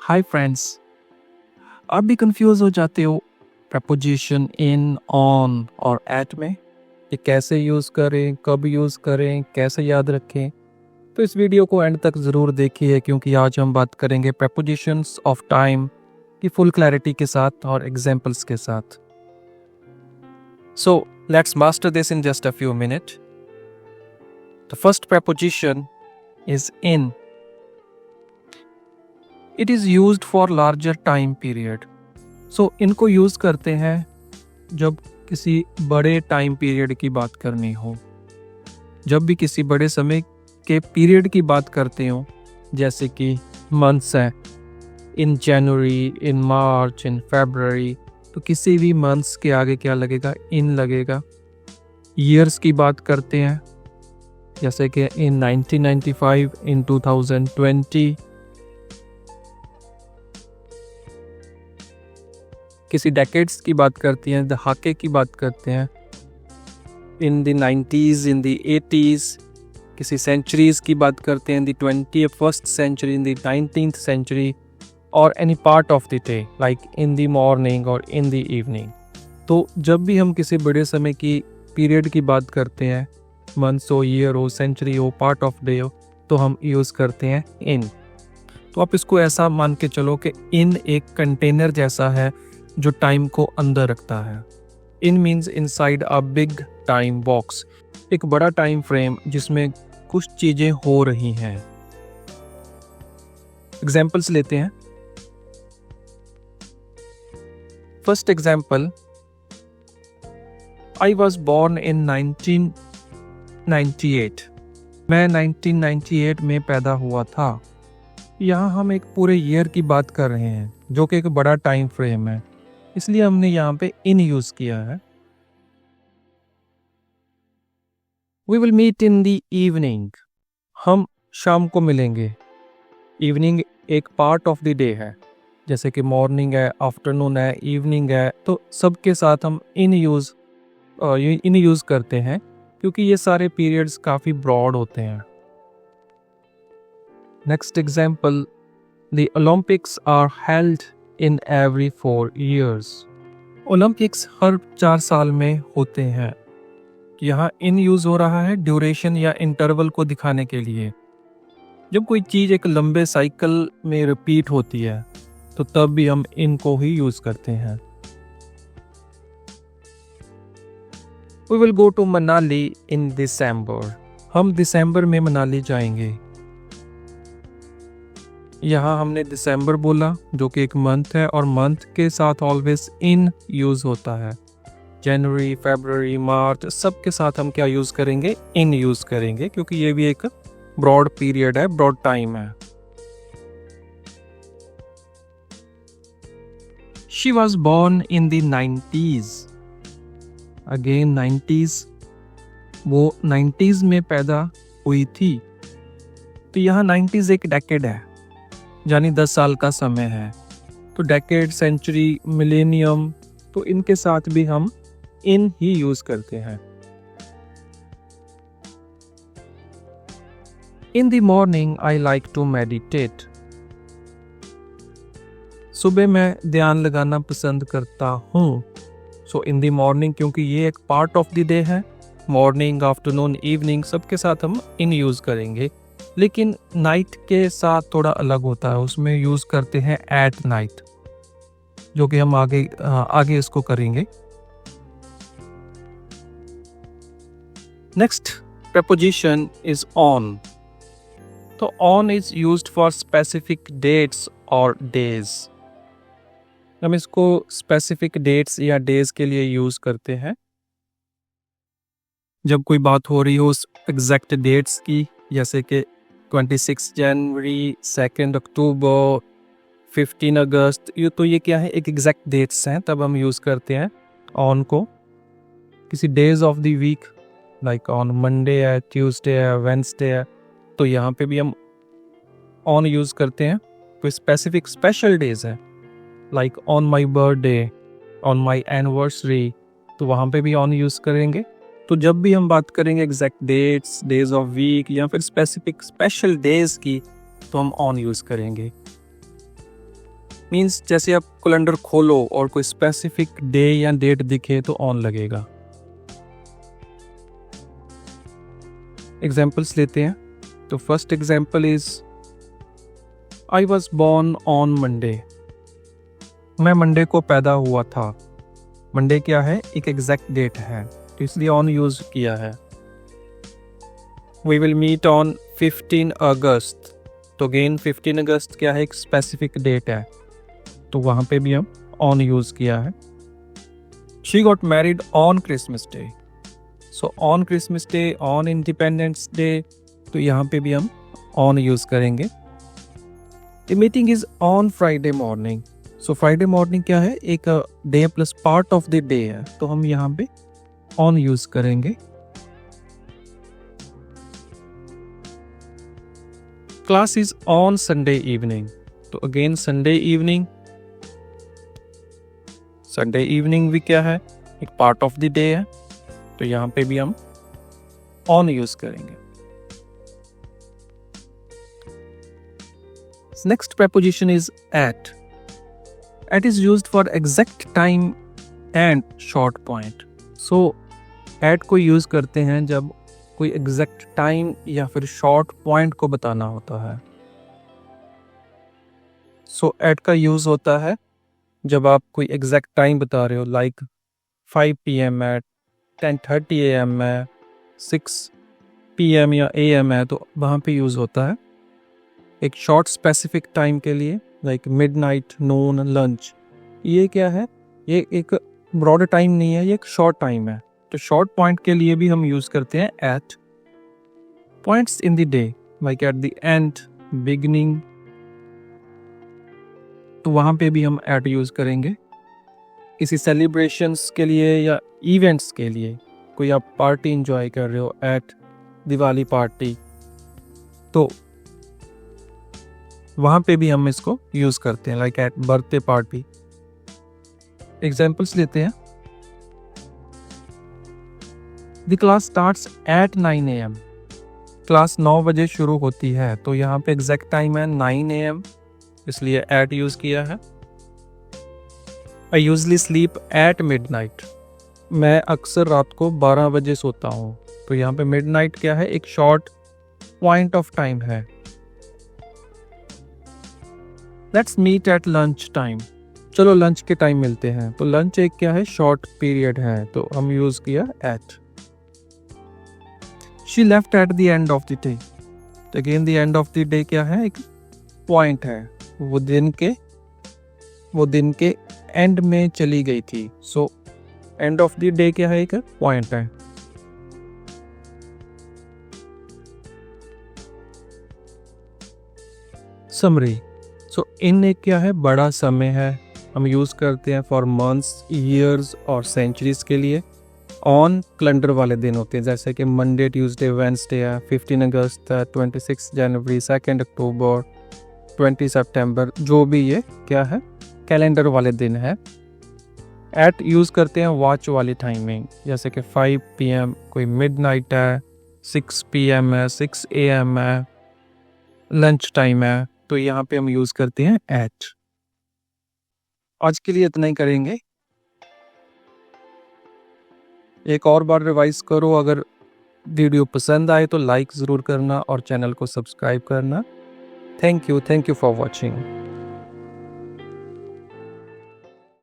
Hi friends, आप भी confuse हो जाते हो प्रपोजिशन इन, ऑन और एट में। ये कैसे यूज़ करें, कब यूज़ करें, कैसे याद रखें। तो इस वीडियो को एंड तक ज़रूर देखिए, क्योंकि आज हम बात करेंगे प्रपोजिशंस ऑफ टाइम की फुल क्लैरिटी के साथ और एग्जांपल्स के साथ। So let's master this in just a few minute. The first preposition is in. It is used for larger time period. So इनको यूज़ करते हैं जब किसी बड़े टाइम पीरियड की बात करनी हो। जब भी किसी बड़े समय के पीरियड की बात करते हो, जैसे कि मंथ्स हैं, इन जनवरी, इन मार्च, इन फरवरी, तो किसी भी मंथ्स के आगे क्या लगेगा? इन लगेगा। ईयर्स की बात करते हैं, जैसे कि इन 1995, इन 2020। किसी डेकेड्स की बात करती हैं, दहाके की बात करते हैं, in the 90s, in the 80s। किसी सेंचुरीज की बात करते हैं, in the 21st century, in the 19th century, और any part of the day like in the morning और इन द इवनिंग। तो जब भी हम किसी बड़े समय की पीरियड की बात करते हैं, मंथ्स हो, ईयर हो, सेंचुरी हो, पार्ट ऑफ डे हो, तो हम यूज़ करते हैं इन। तो आप इसको ऐसा मान के चलो कि इन एक कंटेनर जैसा है जो टाइम को अंदर रखता है। In means inside a big time box, एक बड़ा टाइम फ्रेम जिसमें कुछ चीजें हो रही हैं। एग्जाम्पल्स लेते हैं। First example, I was born in 1998। मैं 1998 में पैदा हुआ था। यहाँ हम एक पूरे ईयर की बात कर रहे हैं, जो कि एक बड़ा टाइम फ्रेम है, इसलिए हमने यहाँ पे इन यूज किया है। We will meet in the evening। हम शाम को मिलेंगे। इवनिंग एक पार्ट ऑफ द डे है, जैसे कि मॉर्निंग है, आफ्टरनून है, इवनिंग है, तो सबके साथ हम इन यूज करते हैं, क्योंकि ये सारे पीरियड्स काफ़ी ब्रॉड होते हैं। Next example, the Olympics are held in every 4 years। Olympics हर 4 साल में होते हैं। यहाँ इन यूज हो रहा है ड्यूरेशन या इंटरवल को दिखाने के लिए। जब कोई चीज एक लंबे साइकिल में रिपीट होती है, तो तब भी हम इनको ही यूज करते हैं। We will go to Manali in December। हम दिसंबर में मनाली जाएंगे। यहाँ हमने दिसंबर बोला, जो कि एक मंथ है, और मंथ के साथ ऑलवेज इन यूज होता है। जनवरी, फरवरी, मार्च, सब के साथ हम क्या यूज करेंगे? इन यूज करेंगे, क्योंकि ये भी एक ब्रॉड पीरियड है, ब्रॉड टाइम है। She was born in the 90s। Again 90s, वो 90s में पैदा हुई थी। तो यहाँ 90s एक डेकेड है, यानी 10 साल का समय है। तो डेकेड, सेंचुरी, मिलेनियम, तो इनके साथ भी हम इन ही यूज करते हैं। In the morning I like to meditate. सुबह मैं ध्यान लगाना पसंद करता हूँ। सो इन द मॉर्निंग, क्योंकि ये एक पार्ट ऑफ द डे है, मॉर्निंग, आफ्टरनून, इवनिंग, सबके साथ हम इन यूज करेंगे। लेकिन नाइट के साथ थोड़ा अलग होता है, उसमें यूज करते हैं एट नाइट, जो कि हम आगे इसको करेंगे। Next preposition is on। तो on is used for specific dates or days। हम इसको specific dates या days के लिए यूज करते हैं जब कोई बात हो रही हो उस exact dates की, जैसे कि 26 जनवरी, 2 अक्टूबर, 15 अगस्त। तो ये क्या है? एक एग्जैक्ट डेट्स हैं, तब हम यूज करते हैं ऑन को। किसी days of the week, like on Monday है, ट्यूसडे है, वेंसडे है, तो यहाँ पे भी हम ऑन यूज करते हैं। कोई स्पेसिफिक स्पेशल डेज है, like on my birthday, on my anniversary, तो वहाँ पे भी ऑन यूज करेंगे। तो जब भी हम बात करेंगे exact dates, days of week या फिर स्पेसिफिक स्पेशल डेज की, तो हम ऑन यूज़ करेंगे। मीन्स जैसे आप कैलेंडर खोलो और कोई स्पेसिफिक डे या डेट दिखे तो ऑन लगेगा। एग्जाम्पल्स लेते हैं। तो first example is I was born on Monday. मैं मंडे को पैदा हुआ था। मंडे क्या है? एक एग्जैक्ट डेट है, तो इसलिए ऑन यूज किया है। वी विल मीट ऑन 15 अगस्त। तो अगेन 15 अगस्त क्या है? एक स्पेसिफिक डेट है, तो वहाँ पे भी हम ऑन यूज किया है। She got married on Christmas day. So on Christmas day, on Independence day, तो यहाँ पे भी हम ऑन यूज करेंगे। The meeting is on Friday morning. So Friday morning क्या है? एक day plus part of the day है, तो हम यहाँ पे ऑन यूज करेंगे। Class is on Sunday evening. तो again Sunday evening, Sunday evening भी क्या है? एक पार्ट ऑफ द डे है, तो यहाँ पे भी हम ऑन यूज करेंगे। Next preposition is at. At is used for exact time and short point. So at को यूज करते हैं जब कोई एग्जैक्ट टाइम या फिर शॉर्ट पॉइंट को बताना होता है। सो at का यूज होता है जब आप कोई एग्जैक्ट टाइम बता रहे हो, लाइक 5 PM है, 10:30 AM है, 6 PM या AM है, तो वहाँ पे यूज होता है। एक शॉर्ट स्पेसिफिक टाइम के लिए, लाइक मिडनाइट, नून, लंच, ये क्या है? ये एक ब्रॉड टाइम नहीं है, ये एक शॉर्ट टाइम है। तो शॉर्ट पॉइंट के लिए भी हम यूज करते हैं at. Points in the day, like at the end, beginning, तो वहां पे भी हम एट यूज करेंगे। किसी सेलिब्रेशंस के लिए या इवेंट्स के लिए, कोई आप पार्टी इंजॉय कर रहे हो, एट दिवाली पार्टी, तो वहां पे भी हम इसको यूज करते हैं, like at birthday party. Examples लेते हैं। The class starts at 9 AM। Class 9 बजे शुरू होती है, तो यहाँ पे एग्जैक्ट टाइम है 9 AM, इसलिए एट यूज किया है। I usually sleep at midnight. मैं अक्सर रात को 12 बजे सोता हूँ, तो यहाँ पे मिडनाइट क्या है? एक शॉर्ट पॉइंट ऑफ टाइम है। Let's meet at lunch time. चलो लंच के टाइम मिलते हैं। तो लंच एक क्या है? शॉर्ट पीरियड है, तो हम यूज किया at. She left at the end of the day. तो again the end of the day क्या है? एक पॉइंट है, वो दिन के एंड में चली गई थी। So and of the day क्या है? एक पॉइंट है। समरी। सो इन एक क्या है? बड़ा समय है, हम यूज करते हैं फॉर मंथ्स, ईयर्स और सेंचुरीज के लिए। ऑन कैलेंडर वाले दिन होते हैं, जैसे कि मंडे, ट्यूसडे, वेंसडे है, 15 अगस्त है, 26 जनवरी, 2 अक्टूबर, 20 सितंबर, जो भी ये क्या है? कैलेंडर वाले दिन है। एट यूज करते हैं वॉच वाली टाइमिंग, जैसे कि 5 PM, कोई मिडनाइट है, 6 PM है, 6 AM है, लंच टाइम है, तो यहाँ पे हम यूज करते हैं एट। आज के लिए इतना ही करेंगे। एक और बार रिवाइज करो। अगर वीडियो पसंद आए तो लाइक ज़रूर करना और चैनल को सब्सक्राइब करना। Thank you for watching.